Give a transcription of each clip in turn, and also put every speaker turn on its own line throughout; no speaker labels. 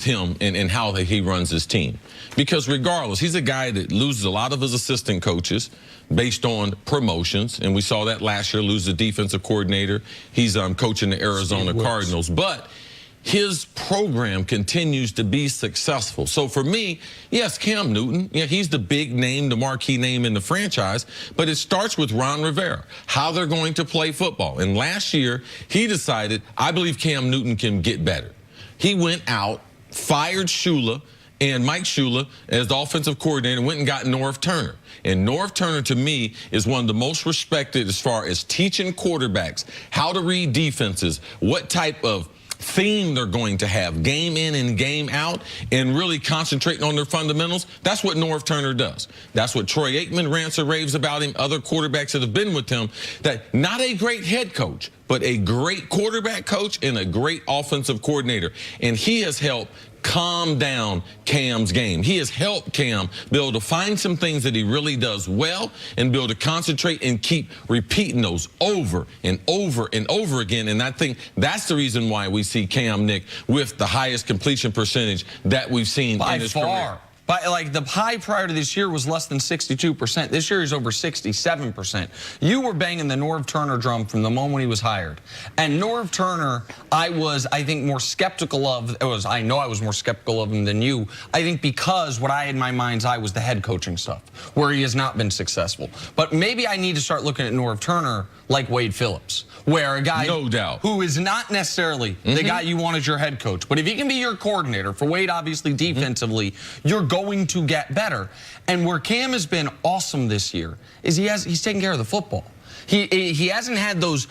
him and how he runs his team. Because regardless, he's a guy that loses a lot of his assistant coaches based on promotions, and we saw that last year, lose the defensive coordinator. He's coaching the Arizona Cardinals. But his program continues to be successful. So for me, yes, Cam Newton, yeah, he's the big name, the marquee name in the franchise, but it starts with Ron Rivera, how they're going to play football. And last year, he decided, I believe Cam Newton can get better. He went out, fired Shula and Mike Shula as the offensive coordinator, went and got Norv Turner. And Norv Turner, to me, is one of the most respected as far as teaching quarterbacks how to read defenses, what type of theme they're going to have, game in and game out, and really concentrating on their fundamentals. That's what Norv Turner does. That's what Troy Aikman rants and raves about him, other quarterbacks that have been with him, that not a great head coach, but a great quarterback coach and a great offensive coordinator. And he has helped calm down Cam's game. He has helped Cam be able to find some things that he really does well and be able to concentrate and keep repeating those over and over and over again. And I think that's the reason why we see Cam, Nick, with the highest completion percentage that we've seen in his career.
But like the high prior to this year was less than 62%. This year is over 67%. You were banging the Norv Turner drum from the moment he was hired. And Norv Turner, I think, more skeptical of. I know I was more skeptical of him than you. I think because what I had in my mind's eye was the head coaching stuff, where he has not been successful. But maybe I need to start looking at Norv Turner like Wade Phillips, where a guy who is not necessarily the guy you want as your head coach, but if he can be your coordinator, for Wade obviously defensively, you're going to get better. And where Cam has been awesome this year is he's taking care of the football. He hasn't had those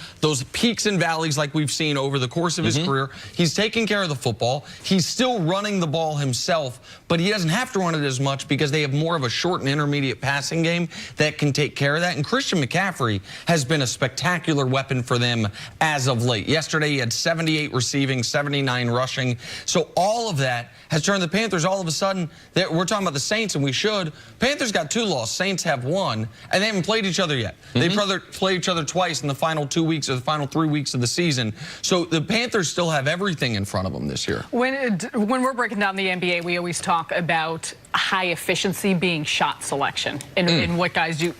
peaks and valleys like we've seen over the course of his career. He's taking care of the football. He's still running the ball himself, but he doesn't have to run it as much because they have more of a short and intermediate passing game that can take care of that. And Christian McCaffrey has been a spectacular weapon for them as of late. Yesterday, he had 78 receiving, 79 rushing. So all of that has turned the Panthers all of a sudden. We're talking about the Saints, and we should. Panthers got 2 losses. Saints have 1, and they haven't played each other yet. They played each other twice in the final 2 weeks or the final 3 weeks of the season. So the Panthers still have everything in front of them this year.
When we're breaking down the NBA, we always talk about high efficiency being shot selection and what guys do.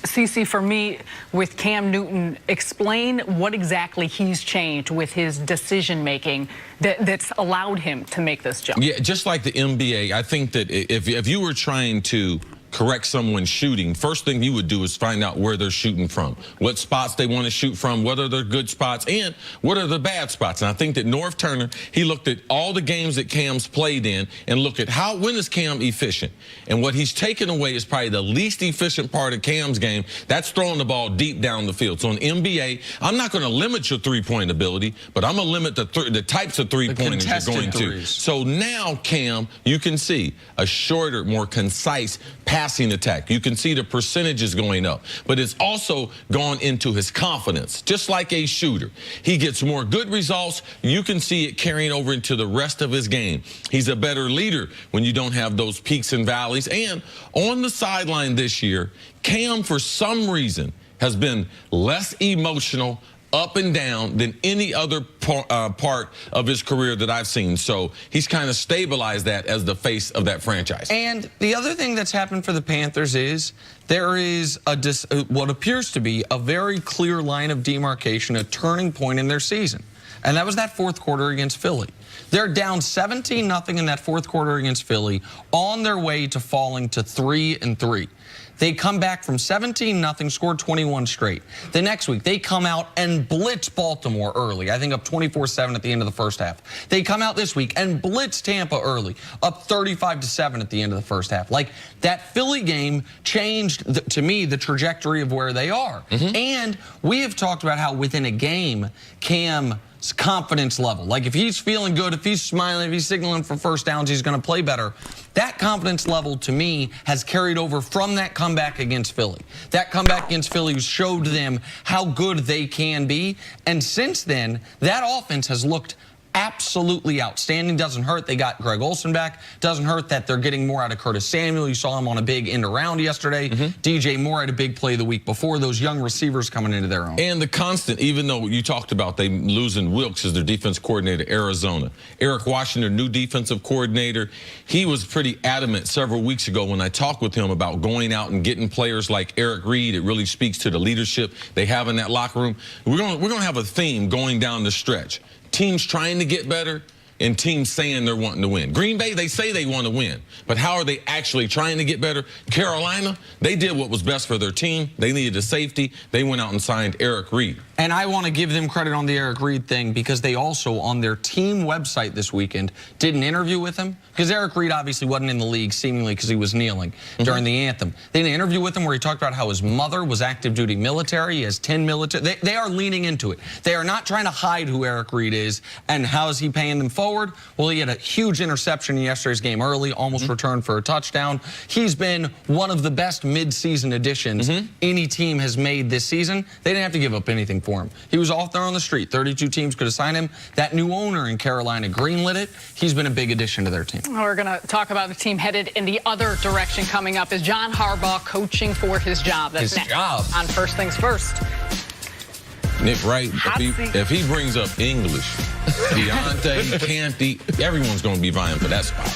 CC, for me, with Cam Newton, explain what exactly he's changed with his decision-making that's allowed him to make this jump.
Yeah, just like the NBA, I think that if you were trying to correct someone shooting, first thing you would do is find out where they're shooting from, what spots they want to shoot from, what are their good spots, and what are the bad spots. And I think that Norv Turner, he looked at all the games that Cam's played in and looked at when is Cam efficient. And what he's taken away is probably the least efficient part of Cam's game. That's throwing the ball deep down the field. So in NBA, I'm not going to limit your three-point ability, but I'm going to limit the types of three-pointers you're going to. So now, Cam, you can see a shorter, more concise passing attack. You can see the percentages going up, but it's also gone into his confidence, just like a shooter. He gets more good results. You can see it carrying over into the rest of his game. He's a better leader when you don't have those peaks and valleys. And on the sideline this year, Cam, for some reason, has been less emotional, up and down, than any other part of his career that I've seen. So he's kind of stabilized that as the face of that franchise.
And the other thing that's happened for the Panthers is there is what appears to be a very clear line of demarcation, a turning point in their season. And that was that fourth quarter against Philly. They're down 17-0 in that fourth quarter against Philly, on their way to falling to 3-3. They come back from 17-0, scored 21 straight. The next week, they come out and blitz Baltimore early, I think up 24-7 at the end of the first half. They come out this week and blitz Tampa early, up 35-7 at the end of the first half. Like, that Philly game changed, to me, the trajectory of where they are. And we have talked about how within a game, Cam's confidence level, like if he's feeling good, if he's smiling, if he's signaling for first downs, he's going to play better. That confidence level, to me, has carried over from that comeback against Philly. That comeback against Philly showed them how good they can be. And since then, that offense has looked absolutely outstanding. Doesn't hurt they got Greg Olsen back. Doesn't hurt that they're getting more out of Curtis Samuel. You saw him on a big end around yesterday. DJ Moore had a big play the week before. Those young receivers coming into their own.
And the constant, even though you talked about they losing Wilkes as their defense coordinator, Arizona. Eric Washington, new defensive coordinator. He was pretty adamant several weeks ago when I talked with him about going out and getting players like Eric Reed. It really speaks to the leadership they have in that locker room. We're gonna have a theme going down the stretch. Teams trying to get better and teams saying they're wanting to win. Green Bay, they say they want to win, but how are they actually trying to get better? Carolina, they did what was best for their team. They needed a safety. They went out and signed Eric Reed.
And I want to give them credit on the Eric Reed thing because they also, on their team website this weekend, did an interview with him. Because Eric Reed obviously wasn't in the league, seemingly because he was kneeling during the anthem. They did an interview with him where he talked about how his mother was active duty military. He has 10 military. They are leaning into it. They are not trying to hide who Eric Reed is and how is he paying them forward. Well, he had a huge interception in yesterday's game early, almost returned for a touchdown. He's been one of the best mid-season additions any team has made this season. They didn't have to give up anything for him. He was off there on the street. 32 teams could have signed him. That new owner in Carolina greenlit it. He's been a big addition to their team.
We're going to talk about the team headed in the other direction coming up. Is John Harbaugh coaching for his job? That's next on First Things First.
Nick Wright, if he brings up English, Deontay, Canty, everyone's going to be vying for that spot.